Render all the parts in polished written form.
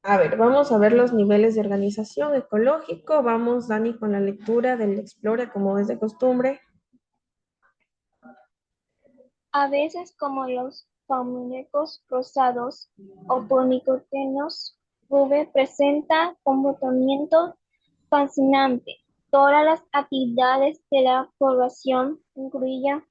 A ver, vamos a ver los niveles de organización ecológico. Vamos, Dani, con la lectura del Explora, como es de costumbre. A veces, como los flamingos rosados o ponicotenos, Rube presenta comportamiento fascinante. Todas las actividades de la población, incluidas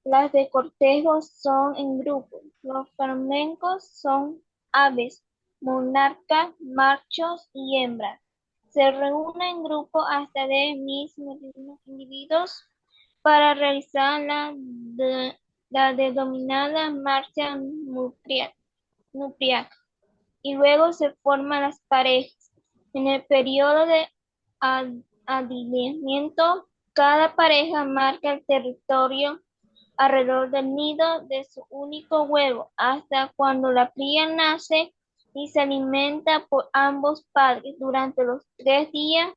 las de cortejo, son en grupo. Los flamencos son aves, monarcas, machos y hembras. Se reúnen en grupo hasta de 1.000 individuos para realizar la denominada marcha nuclear y luego se forman las parejas. En el periodo de adiestramiento, cada pareja marca el territorio alrededor del nido de su único huevo hasta cuando la cría nace y se alimenta por ambos padres durante los 3 días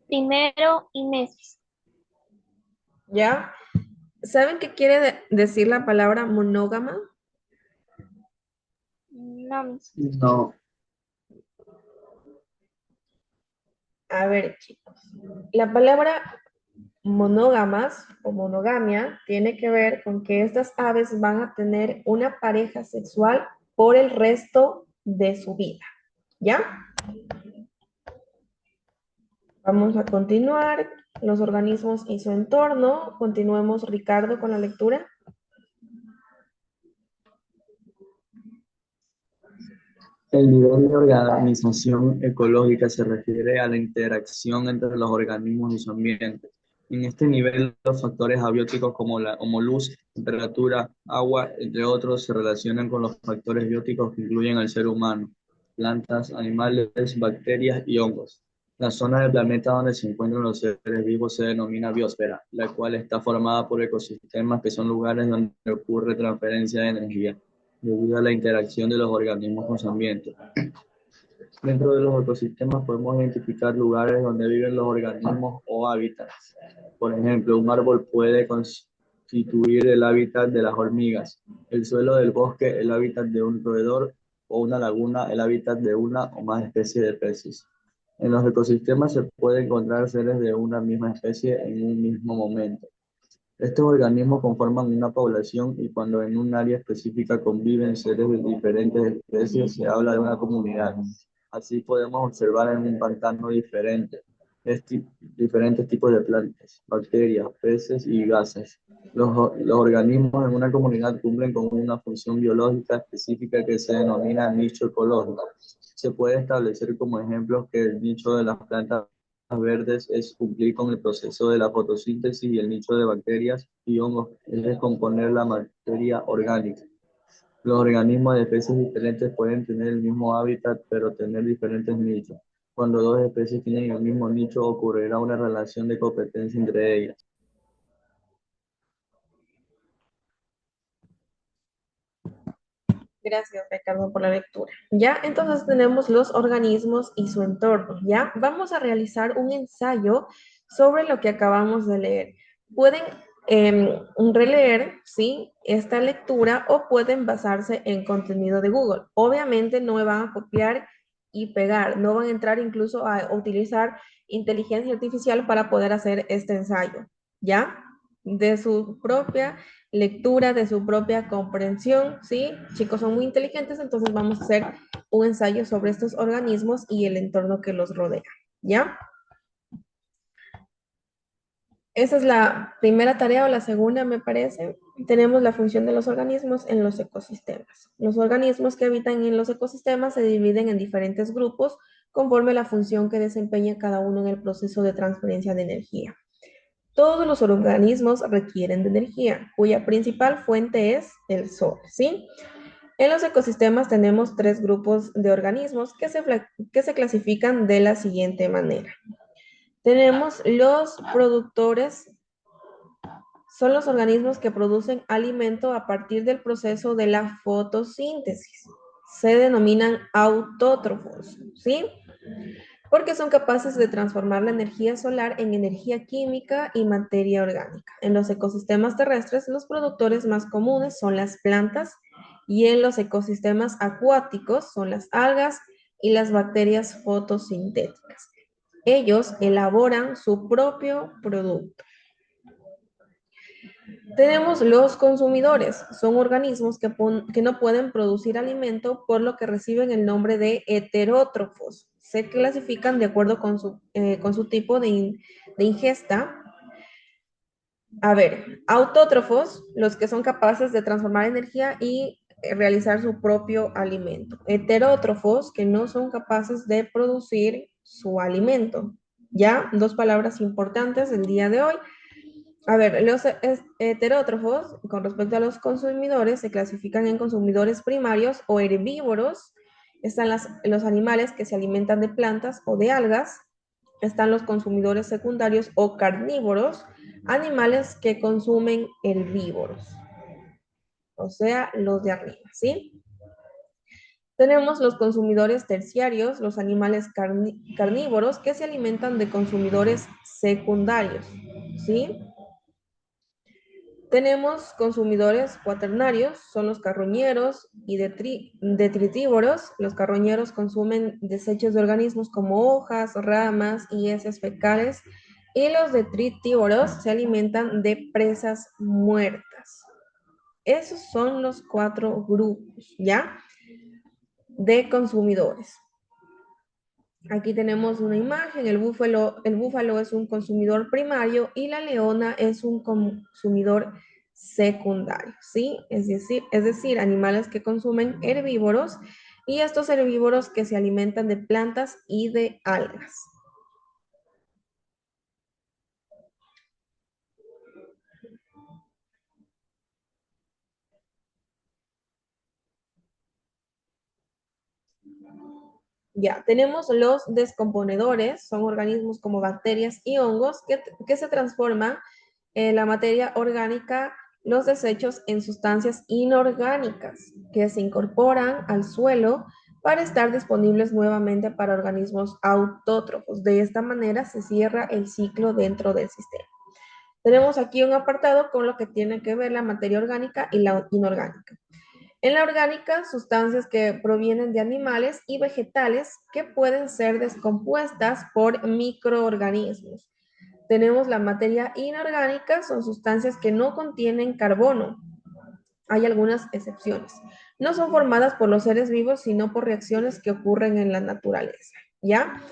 primero y meses. ¿Ya? ¿Saben qué quiere decir la palabra monógama? No, No, A ver, chicos. La palabra monógamas o monogamia tiene que ver con que estas aves van a tener una pareja sexual por el resto de su vida. ¿Ya? Vamos a continuar. Los organismos y su entorno. Continuemos, Ricardo, con la lectura. el nivel de organización ecológica se refiere a la interacción entre los organismos y su ambiente. En este nivel, los factores abióticos como luz, temperatura, agua, entre otros, se relacionan con los factores bióticos que incluyen al ser humano, plantas, animales, bacterias y hongos. La zona del planeta donde se encuentran los seres vivos se denomina biosfera, la cual está formada por ecosistemas que son lugares donde ocurre transferencia de energía debido a la interacción de los organismos con su ambiente. Dentro de los ecosistemas podemos identificar lugares donde viven los organismos o hábitats. Por ejemplo, un árbol puede constituir el hábitat de las hormigas, el suelo del bosque el hábitat de un roedor o una laguna el hábitat de una o más especies de peces. En los ecosistemas se puede encontrar seres de una misma especie en un mismo momento. Estos organismos conforman una población y cuando en un área específica conviven seres de diferentes especies, se habla de una comunidad. Así podemos observar en un pantano diferentes tipos de plantas, bacterias, peces y gases. Los organismos en una comunidad cumplen con una función biológica específica que se denomina nicho ecológico. Se puede establecer como ejemplos que el nicho de las plantas verdes es cumplir con el proceso de la fotosíntesis y el nicho de bacterias y hongos es descomponer la materia orgánica. Los organismos de especies diferentes pueden tener el mismo hábitat pero tener diferentes nichos. Cuando dos especies tienen el mismo nicho ocurrirá una relación de competencia entre ellas. Gracias, Ricardo, por la lectura. Ya, entonces tenemos los organismos y su entorno. Ya, vamos a realizar un ensayo sobre lo que acabamos de leer. Pueden releer, ¿sí? Esta lectura o pueden basarse en contenido de Google. Obviamente no me van a copiar y pegar, no van a entrar incluso a utilizar inteligencia artificial para poder hacer este ensayo. ¿Ya? De su propia lectura, de su propia comprensión, ¿sí? Chicos son muy inteligentes, entonces vamos a hacer un ensayo sobre estos organismos y el entorno que los rodea, ¿ya? Esa es la primera tarea o la segunda, me parece. Tenemos la función de los organismos en los ecosistemas. Los organismos que habitan en los ecosistemas se dividen en diferentes grupos conforme a la función que desempeña cada uno en el proceso de transferencia de energía. Todos los organismos requieren de energía, cuya principal fuente es el sol, ¿sí? En los ecosistemas tenemos tres grupos de organismos que se clasifican de la siguiente manera. Tenemos los productores, son los organismos que producen alimento a partir del proceso de la fotosíntesis. Se denominan autótrofos, ¿sí? Porque son capaces de transformar la energía solar en energía química y materia orgánica. En los ecosistemas terrestres, los productores más comunes son las plantas Y en los ecosistemas acuáticos son las algas y las bacterias fotosintéticas. Ellos elaboran su propio producto. Tenemos los consumidores, son organismos que no pueden producir alimento, por lo que reciben el nombre de heterótrofos. Se clasifican de acuerdo con su tipo de ingesta. A ver, autótrofos, los que son capaces de transformar energía y realizar su propio alimento. Heterótrofos, que no son capaces de producir su alimento. Ya, dos palabras importantes del día de hoy. A ver, los heterótrofos, con respecto a los consumidores, se clasifican en consumidores primarios o herbívoros. Están los animales que se alimentan de plantas o de algas. Están los consumidores secundarios o carnívoros, animales que consumen herbívoros, o sea, los de arriba, ¿sí? Tenemos los consumidores terciarios, los animales carnívoros que se alimentan de consumidores secundarios, ¿sí? Tenemos consumidores cuaternarios, son los carroñeros y detritívoros. Los carroñeros consumen desechos de organismos como hojas, ramas y heces fecales. Y los detritívoros se alimentan de presas muertas. Esos son los 4 grupos, ¿ya? De consumidores. Aquí tenemos una imagen, el búfalo es un consumidor primario y la leona es un consumidor secundario, ¿sí? Es decir, animales que consumen herbívoros y estos herbívoros que se alimentan de plantas y de algas. Ya, tenemos los descomponedores, son organismos como bacterias y hongos que se transforman la materia orgánica, los desechos en sustancias inorgánicas que se incorporan al suelo para estar disponibles nuevamente para organismos autótrofos. De esta manera se cierra el ciclo dentro del sistema. Tenemos aquí un apartado con lo que tiene que ver la materia orgánica y la inorgánica. En la orgánica, sustancias que provienen de animales y vegetales que pueden ser descompuestas por microorganismos. Tenemos la materia inorgánica, son sustancias que no contienen carbono. Hay algunas excepciones. No son formadas por los seres vivos, sino por reacciones que ocurren en la naturaleza. ¿Ya?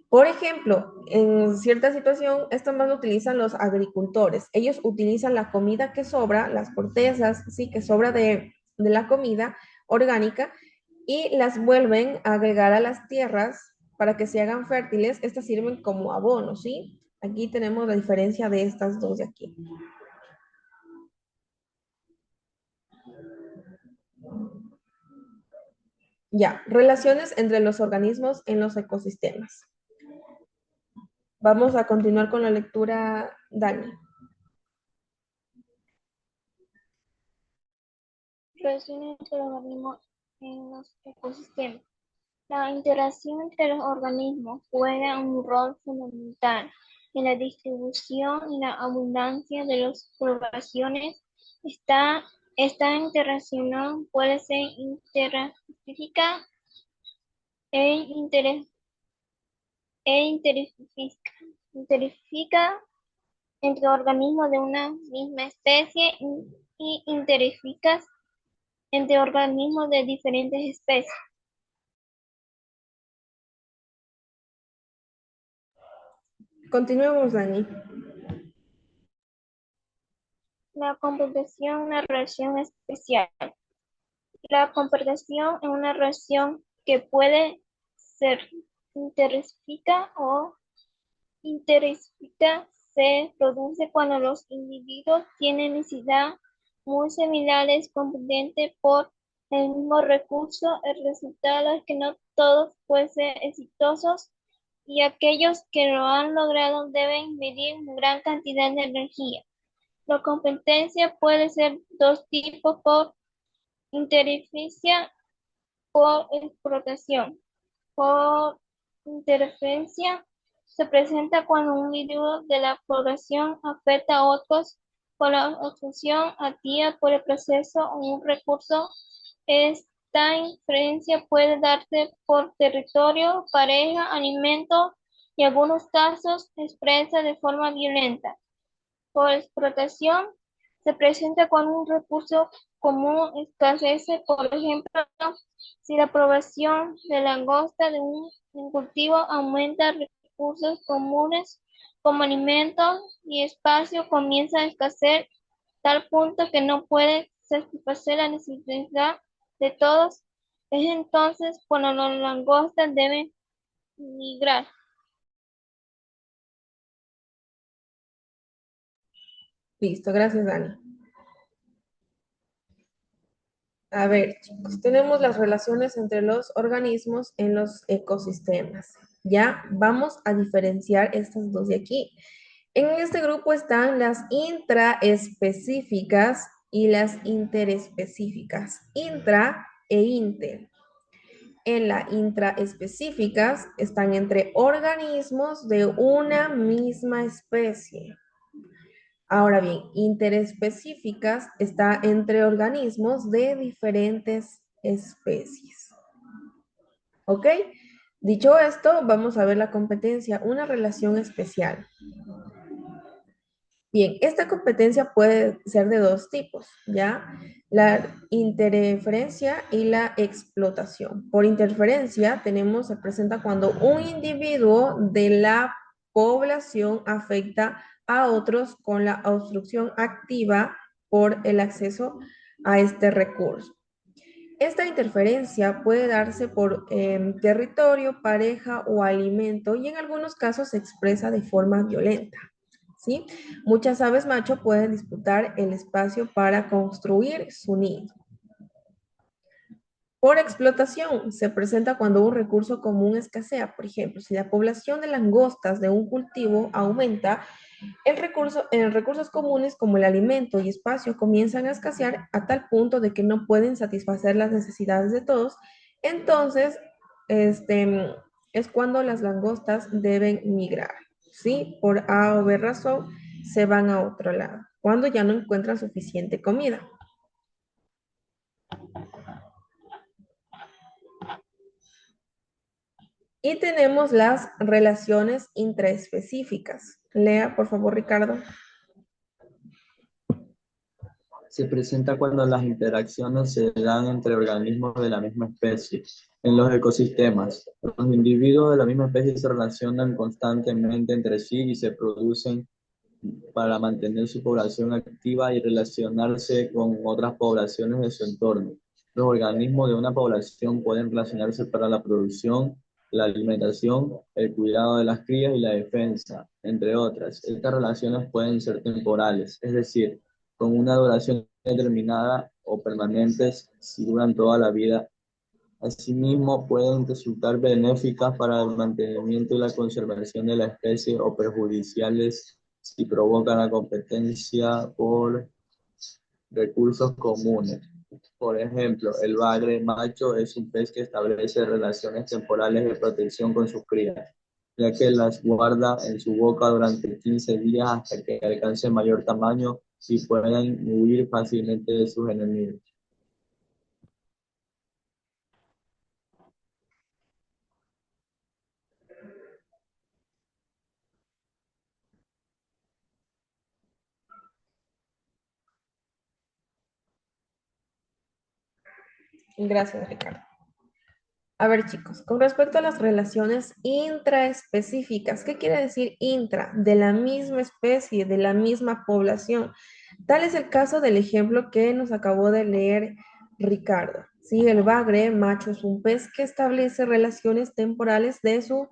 Por ejemplo, en cierta situación, esto más lo utilizan los agricultores. Ellos utilizan la comida que sobra, las cortezas, sí, que sobra de la comida orgánica, y las vuelven a agregar a las tierras para que se hagan fértiles. Estas sirven como abono, ¿sí? Aquí tenemos la diferencia de estas dos de aquí. Ya, relaciones entre los organismos en los ecosistemas. Vamos a continuar con la lectura, Dani. Relaciones entre los organismos en los ecosistemas. La interacción entre los organismos juega un rol fundamental en la distribución y la abundancia de las poblaciones. Esta interacción puede ser interfísica e interfísica entre organismos de una misma especie y interfísicas entre organismos de diferentes especies. Continuemos, Dani. La competición es una relación especial. La competición es una relación que puede ser interfísica o interfísica. Se produce cuando los individuos tienen necesidades muy similares compitiendo por el mismo recurso. El resultado es que no todos pueden ser exitosos y aquellos que lo han logrado deben medir gran cantidad de energía. La competencia puede ser dos tipos: por interferencia, por explotación. Por interferencia se presenta cuando un individuo de la población afecta a otros por la obstrucción activa por el proceso o un recurso Esta inferencia puede darse por territorio, pareja, alimento y en algunos casos expresa de forma violenta. Por explotación, se presenta cuando un recurso común escasece, por ejemplo, si la población de langosta de un cultivo aumenta, recursos comunes como alimentos y espacio comienza a escasear tal punto que no puede satisfacer la necesidad de todos. Es entonces cuando los langostas deben migrar. Listo, gracias, Dani. A ver, chicos, tenemos las relaciones entre los organismos en los ecosistemas. Ya vamos a diferenciar estas dos de aquí. En este grupo están las intraespecíficas y las interespecíficas. Intra e inter. En las intraespecíficas están entre organismos de una misma especie. Ahora bien, interespecíficas está entre organismos de diferentes especies. ¿Ok? Dicho esto, vamos a ver la competencia, una relación especial. Bien, esta competencia puede ser de dos tipos, ¿ya? La interferencia y la explotación. Por interferencia se presenta cuando un individuo de la población afecta a otros con la obstrucción activa por el acceso a este recurso. Esta interferencia puede darse por territorio, pareja o alimento y en algunos casos se expresa de forma violenta. ¿Sí? Muchas aves macho pueden disputar el espacio para construir su nido. Por explotación se presenta cuando un recurso común escasea. Por ejemplo, si la población de langostas de un cultivo aumenta, en recursos comunes como el alimento y espacio comienzan a escasear a tal punto de que no pueden satisfacer las necesidades de todos. Entonces, es cuando las langostas deben migrar. ¿Sí? Por A o B razón, se van a otro lado, cuando ya no encuentran suficiente comida. Y tenemos las relaciones intraespecíficas. Lea, por favor, Ricardo. Se presenta cuando las interacciones se dan entre organismos de la misma especie. En los ecosistemas, los individuos de la misma especie se relacionan constantemente entre sí y se producen para mantener su población activa y relacionarse con otras poblaciones de su entorno. Los organismos de una población pueden relacionarse para la producción, la alimentación, el cuidado de las crías y la defensa, entre otras. Estas relaciones pueden ser temporales, es decir, con una duración determinada o permanentes si duran toda la vida. Asimismo, pueden resultar benéficas para el mantenimiento y la conservación de la especie o perjudiciales si provocan la competencia por recursos comunes. Por ejemplo, el bagre macho es un pez que establece relaciones temporales de protección con sus crías, ya que las guarda en su boca durante 15 días hasta que alcance mayor tamaño y puedan huir fácilmente de sus enemigos. Gracias, Ricardo. A ver, chicos, con respecto a las relaciones intraespecíficas, ¿qué quiere decir intra? De la misma especie, de la misma población. Tal es el caso del ejemplo que nos acabó de leer Ricardo. Sí, el bagre macho es un pez que establece relaciones temporales de su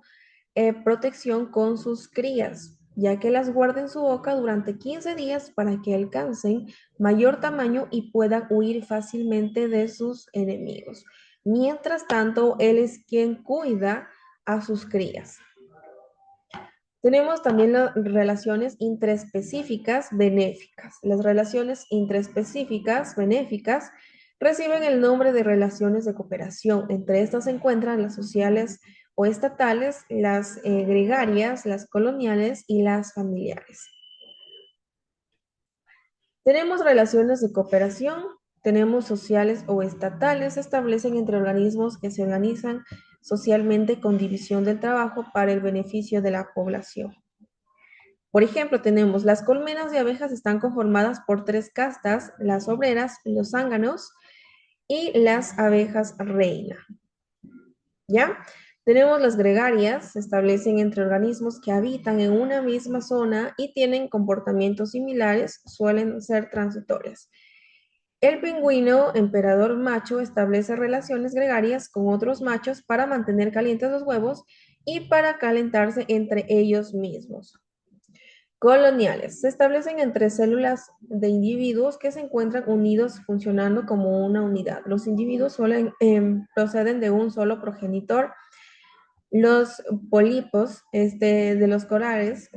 protección con sus crías, ya que las guarda en su boca durante 15 días para que alcancen mayor tamaño y puedan huir fácilmente de sus enemigos. Mientras tanto, él es quien cuida a sus crías. Tenemos también las relaciones intraespecíficas benéficas. Las relaciones intraespecíficas benéficas reciben el nombre de relaciones de cooperación. Entre estas se encuentran las sociales o estatales, las gregarias, las coloniales y las familiares. Tenemos relaciones de cooperación, tenemos sociales o estatales, se establecen entre organismos que se organizan socialmente con división del trabajo para el beneficio de la población. Por ejemplo, tenemos las colmenas de abejas están conformadas por 3 castas, las obreras, los zánganos y las abejas reina. ¿Ya? Tenemos las gregarias, se establecen entre organismos que habitan en una misma zona y tienen comportamientos similares, suelen ser transitorias. El pingüino emperador macho establece relaciones gregarias con otros machos para mantener calientes los huevos y para calentarse entre ellos mismos. Coloniales. Se establecen entre células de individuos que se encuentran unidos funcionando como una unidad. Los individuos proceden de un solo progenitor. Los pólipos de los corales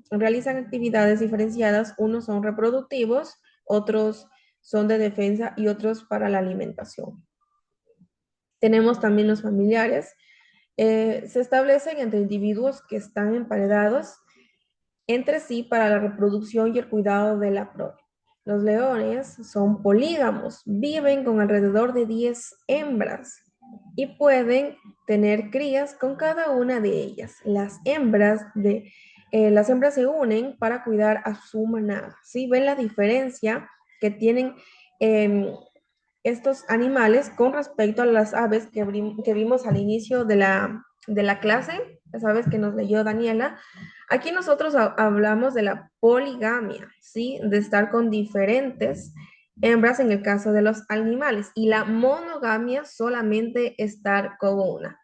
realizan actividades diferenciadas. Unos son reproductivos, otros son de defensa y otros para la alimentación. Tenemos también los familiares. Se establecen entre individuos que están emparedados entre sí para la reproducción y el cuidado de la prole. Los leones son polígamos, viven con alrededor de 10 hembras y pueden tener crías con cada una de ellas. Las hembras se unen para cuidar a su manada. ¿Sí? ¿Ven la diferencia que tienen estos animales con respecto a las aves que vimos al inicio de la clase? Las aves que nos leyó Daniela. Aquí nosotros hablamos de la poligamia, ¿sí? De estar con diferentes hembras en el caso de los animales, y la monogamia solamente estar con una.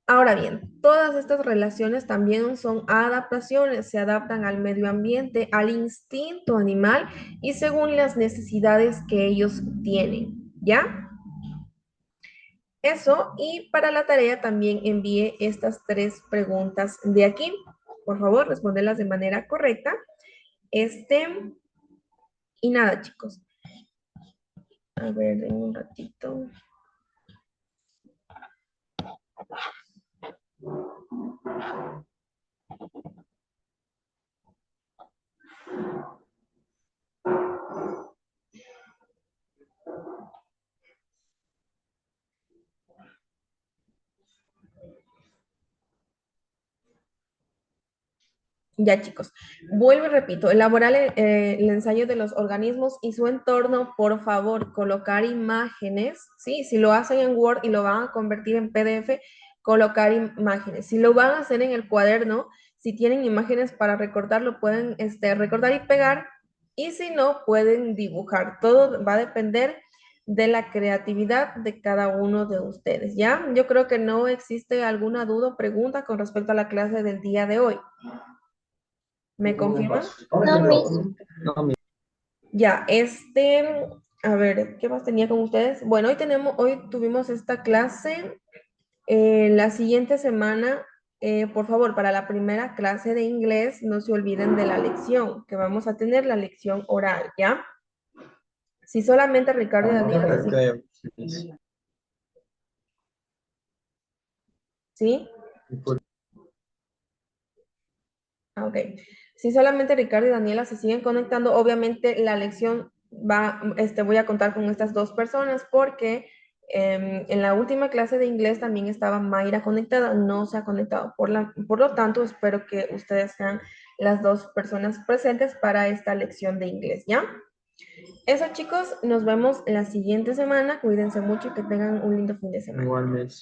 Ahora bien, todas estas relaciones también son adaptaciones, se adaptan al medio ambiente, al instinto animal y según las necesidades que ellos tienen, ¿ya? Eso, y para la tarea también envié estas 3 preguntas de aquí. Por favor, responderlas de manera correcta. Y nada, chicos. A ver, en un ratito. Ya, chicos, vuelvo y repito, elaborar el ensayo de los organismos y su entorno, por favor, colocar imágenes, ¿sí? Si lo hacen en Word y lo van a convertir en PDF, colocar imágenes. Si lo van a hacer en el cuaderno, si tienen imágenes para recortar, lo pueden recortar y pegar, y si no, pueden dibujar. Todo va a depender de la creatividad de cada uno de ustedes, ¿ya? Yo creo que no existe alguna duda o pregunta con respecto a la clase del día de hoy. ¿Me confirman? No, Miss. Ya, a ver, ¿qué más tenía con ustedes? Bueno, hoy tuvimos esta clase. La siguiente semana, por favor, para la primera clase de inglés, no se olviden de la lección, que vamos a tener la lección oral, ¿ya? Si solamente Ricardo y Daniel, ¿sí? Ok. Si solamente Ricardo y Daniela se siguen conectando, obviamente la lección voy a contar con estas 2 personas porque en la última clase de inglés también estaba Mayra conectada, no se ha conectado. Por lo tanto, espero que ustedes sean las 2 personas presentes para esta lección de inglés, ¿ya? Eso, chicos, nos vemos la siguiente semana. Cuídense mucho y que tengan un lindo fin de semana. Igualmente.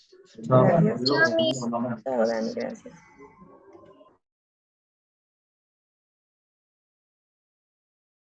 Gracias. Chao, Miss. Chao, Dani, gracias.